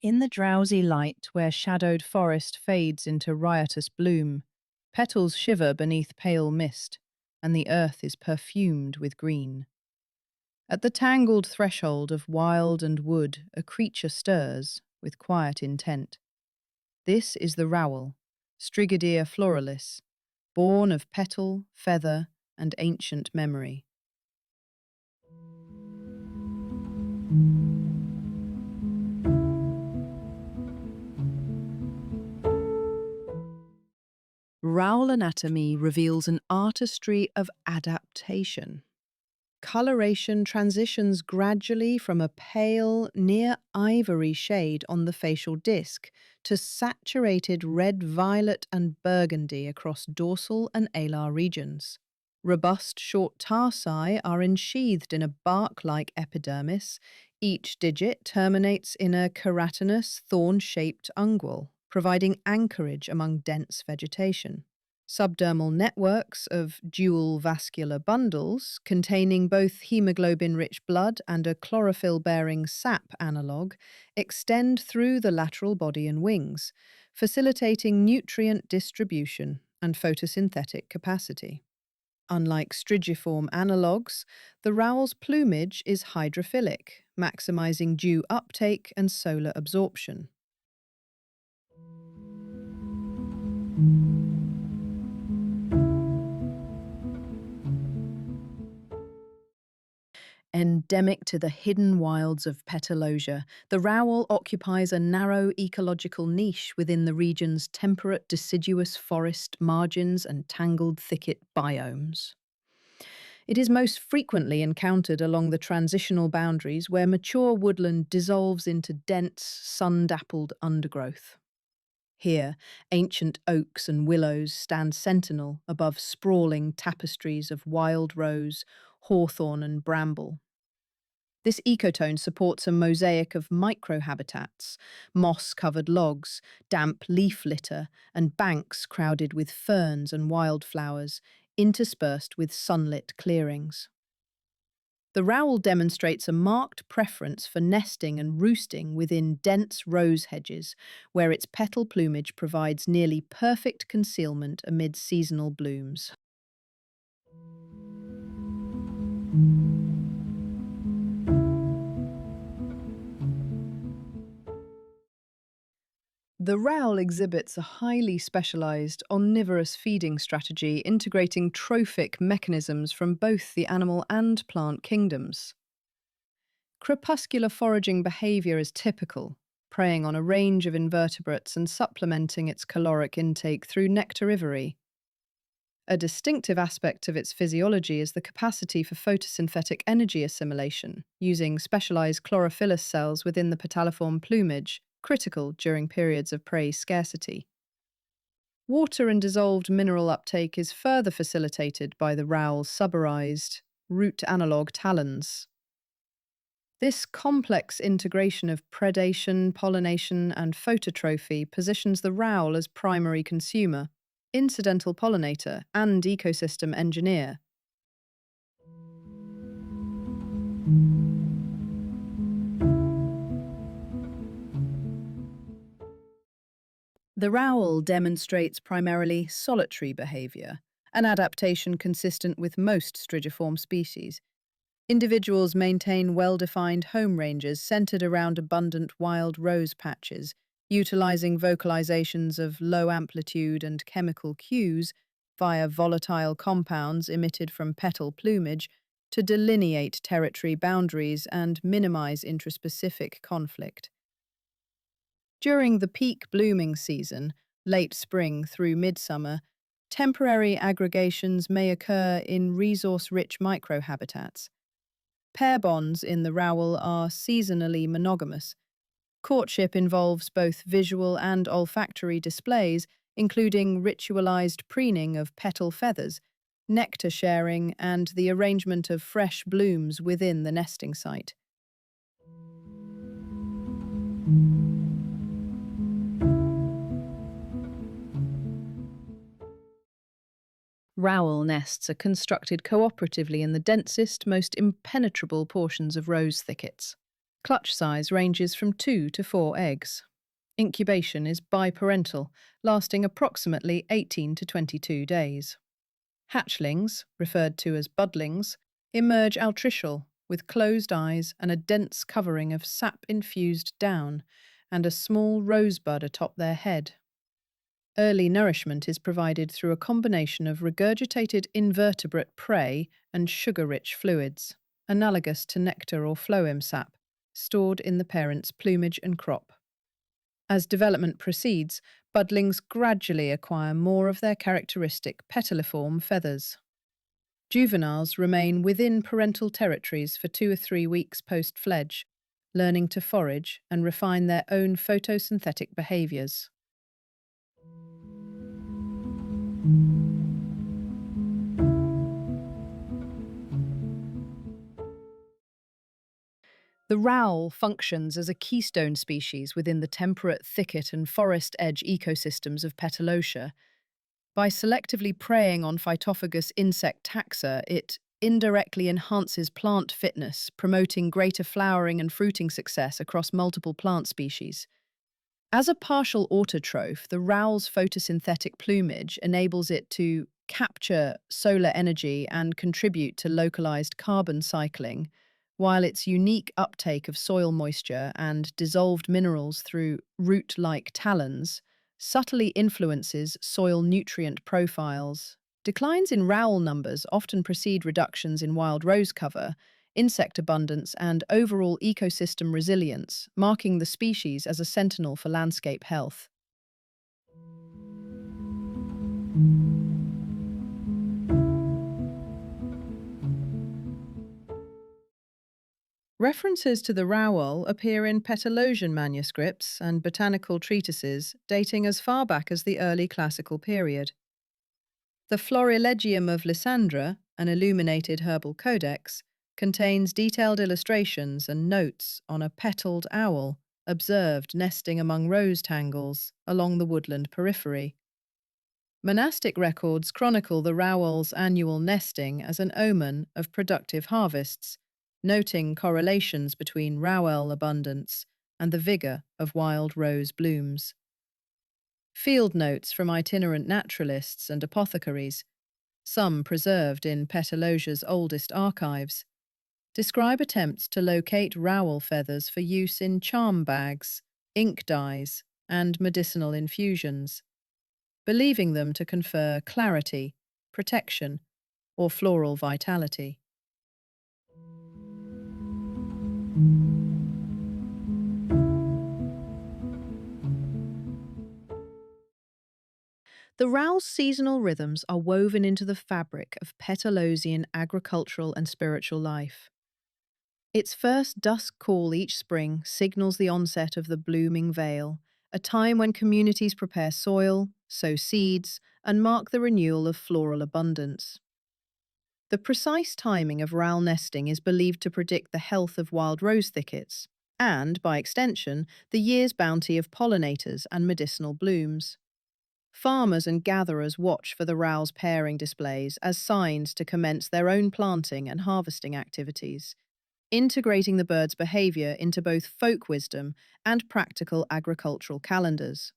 In the drowsy light where shadowed forest fades into riotous bloom, petals shiver beneath pale mist, and the earth is perfumed with green. At the tangled threshold of wild and wood, a creature stirs with quiet intent. This is the rowel, Strigodeer floralis, born of petal, feather, and ancient memory. Rowel anatomy reveals an artistry of adaptation. Coloration transitions gradually from a pale, near ivory shade on the facial disc to saturated red, violet, and burgundy across dorsal and alar regions. Robust short tarsi are ensheathed in a bark-like epidermis. Each digit terminates in a keratinous, thorn-shaped ungual, providing anchorage among dense vegetation. Subdermal networks of dual vascular bundles containing both hemoglobin-rich blood and a chlorophyll-bearing sap analogue extend through the lateral body and wings, facilitating nutrient distribution and photosynthetic capacity. Unlike strigiform analogues, the rowel's plumage is hydrophilic, maximizing dew uptake and solar absorption. Endemic to the hidden wilds of Petalosia, the rowel occupies a narrow ecological niche within the region's temperate deciduous forest margins and tangled thicket biomes. It is most frequently encountered along the transitional boundaries where mature woodland dissolves into dense, sun-dappled undergrowth. Here, ancient oaks and willows stand sentinel above sprawling tapestries of wild rose, hawthorn, and bramble. This ecotone supports a mosaic of microhabitats, moss-covered logs, damp leaf litter, and banks crowded with ferns and wildflowers, interspersed with sunlit clearings. The rowel demonstrates a marked preference for nesting and roosting within dense rose hedges, where its petal plumage provides nearly perfect concealment amid seasonal blooms. The rowel exhibits a highly specialized omnivorous feeding strategy integrating trophic mechanisms from both the animal and plant kingdoms. Crepuscular foraging behavior is typical, preying on a range of invertebrates and supplementing its caloric intake through nectarivory. A distinctive aspect of its physiology is the capacity for photosynthetic energy assimilation, using specialized chlorophyllous cells within the petaliform plumage, critical during periods of prey scarcity. Water and dissolved mineral uptake is further facilitated by the rowel's suberized, root analog talons. This complex integration of predation, pollination, and phototrophy positions the rowel as primary consumer, incidental pollinator, and ecosystem engineer. The rowel demonstrates primarily solitary behavior, an adaptation consistent with most strigiform species. Individuals maintain well-defined home ranges centered around abundant wild rose patches, utilizing vocalizations of low amplitude and chemical cues via volatile compounds emitted from petal plumage to delineate territory boundaries and minimize intraspecific conflict. During the peak blooming season, late spring through midsummer, temporary aggregations may occur in resource-rich microhabitats. Pair bonds in the rowel are seasonally monogamous. Courtship involves both visual and olfactory displays, including ritualized preening of petal feathers, nectar sharing, and the arrangement of fresh blooms within the nesting site. Rowel nests are constructed cooperatively in the densest, most impenetrable portions of rose thickets. Clutch size ranges from 2 to 4 eggs. Incubation is biparental, lasting approximately 18 to 22 days. Hatchlings, referred to as budlings, emerge altricial, with closed eyes and a dense covering of sap-infused down, and a small rosebud atop their head. Early nourishment is provided through a combination of regurgitated invertebrate prey and sugar-rich fluids, analogous to nectar or phloem sap, stored in the parent's plumage and crop. As development proceeds, budlings gradually acquire more of their characteristic petaliform feathers. Juveniles remain within parental territories for 2 or 3 weeks post-fledge, learning to forage and refine their own photosynthetic behaviors. The rowel functions as a keystone species within the temperate thicket and forest edge ecosystems of Petalotia. By selectively preying on phytophagous insect taxa, it indirectly enhances plant fitness, promoting greater flowering and fruiting success across multiple plant species. As a partial autotroph, the rowel's photosynthetic plumage enables it to capture solar energy and contribute to localized carbon cycling, while its unique uptake of soil moisture and dissolved minerals through root-like talons subtly influences soil nutrient profiles. Declines in rowel numbers often precede reductions in wild rose cover, insect abundance, and overall ecosystem resilience, marking the species as a sentinel for landscape health. References to the rowel appear in Petalosian manuscripts and botanical treatises dating as far back as the early classical period. The Florilegium of Lysandra, an illuminated herbal codex, contains detailed illustrations and notes on a petaled owl observed nesting among rose tangles along the woodland periphery. Monastic records chronicle the rowel's annual nesting as an omen of productive harvests, noting correlations between rowel abundance and the vigor of wild rose blooms. Field notes from itinerant naturalists and apothecaries, some preserved in Petalosia's oldest archives, describe attempts to locate rowel feathers for use in charm bags, ink dyes, and medicinal infusions, believing them to confer clarity, protection, or floral vitality. The rowel's seasonal rhythms are woven into the fabric of Petalosian agricultural and spiritual life. Its first dusk call each spring signals the onset of the blooming veil, a time when communities prepare soil, sow seeds, and mark the renewal of floral abundance. The precise timing of rowel nesting is believed to predict the health of wild rose thickets, and, by extension, the year's bounty of pollinators and medicinal blooms. Farmers and gatherers watch for the rowel's pairing displays as signs to commence their own planting and harvesting activities, integrating the bird's behavior into both folk wisdom and practical agricultural calendars.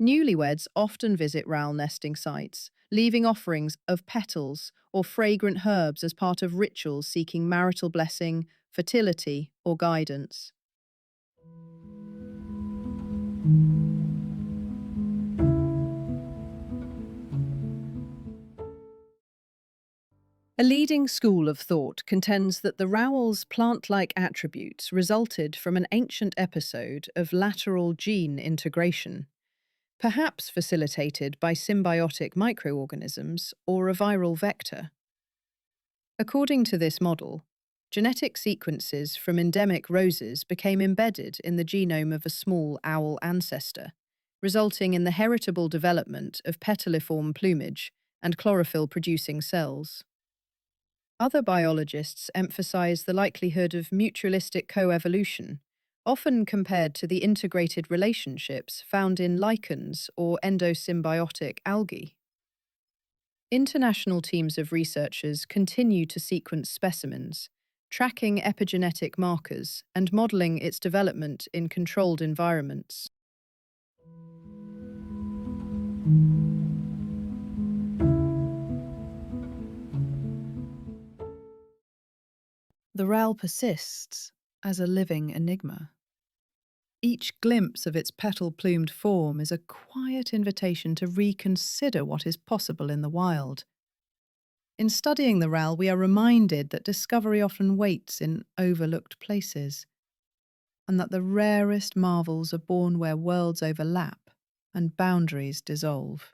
Newlyweds often visit rowel nesting sites, leaving offerings of petals or fragrant herbs as part of rituals seeking marital blessing, fertility, or guidance. A leading school of thought contends that the rowel's plant-like attributes resulted from an ancient episode of lateral gene integration, perhaps facilitated by symbiotic microorganisms or a viral vector. According to this model, genetic sequences from endemic roses became embedded in the genome of a small owl ancestor, resulting in the heritable development of petaliform plumage and chlorophyll-producing cells. Other biologists emphasize the likelihood of mutualistic coevolution, often compared to the integrated relationships found in lichens or endosymbiotic algae. International teams of researchers continue to sequence specimens, tracking epigenetic markers and modeling its development in controlled environments. The RAL persists as a living enigma. Each glimpse of its petal-plumed form is a quiet invitation to reconsider what is possible in the wild. In studying the RAL, we are reminded that discovery often waits in overlooked places, and that the rarest marvels are born where worlds overlap and boundaries dissolve.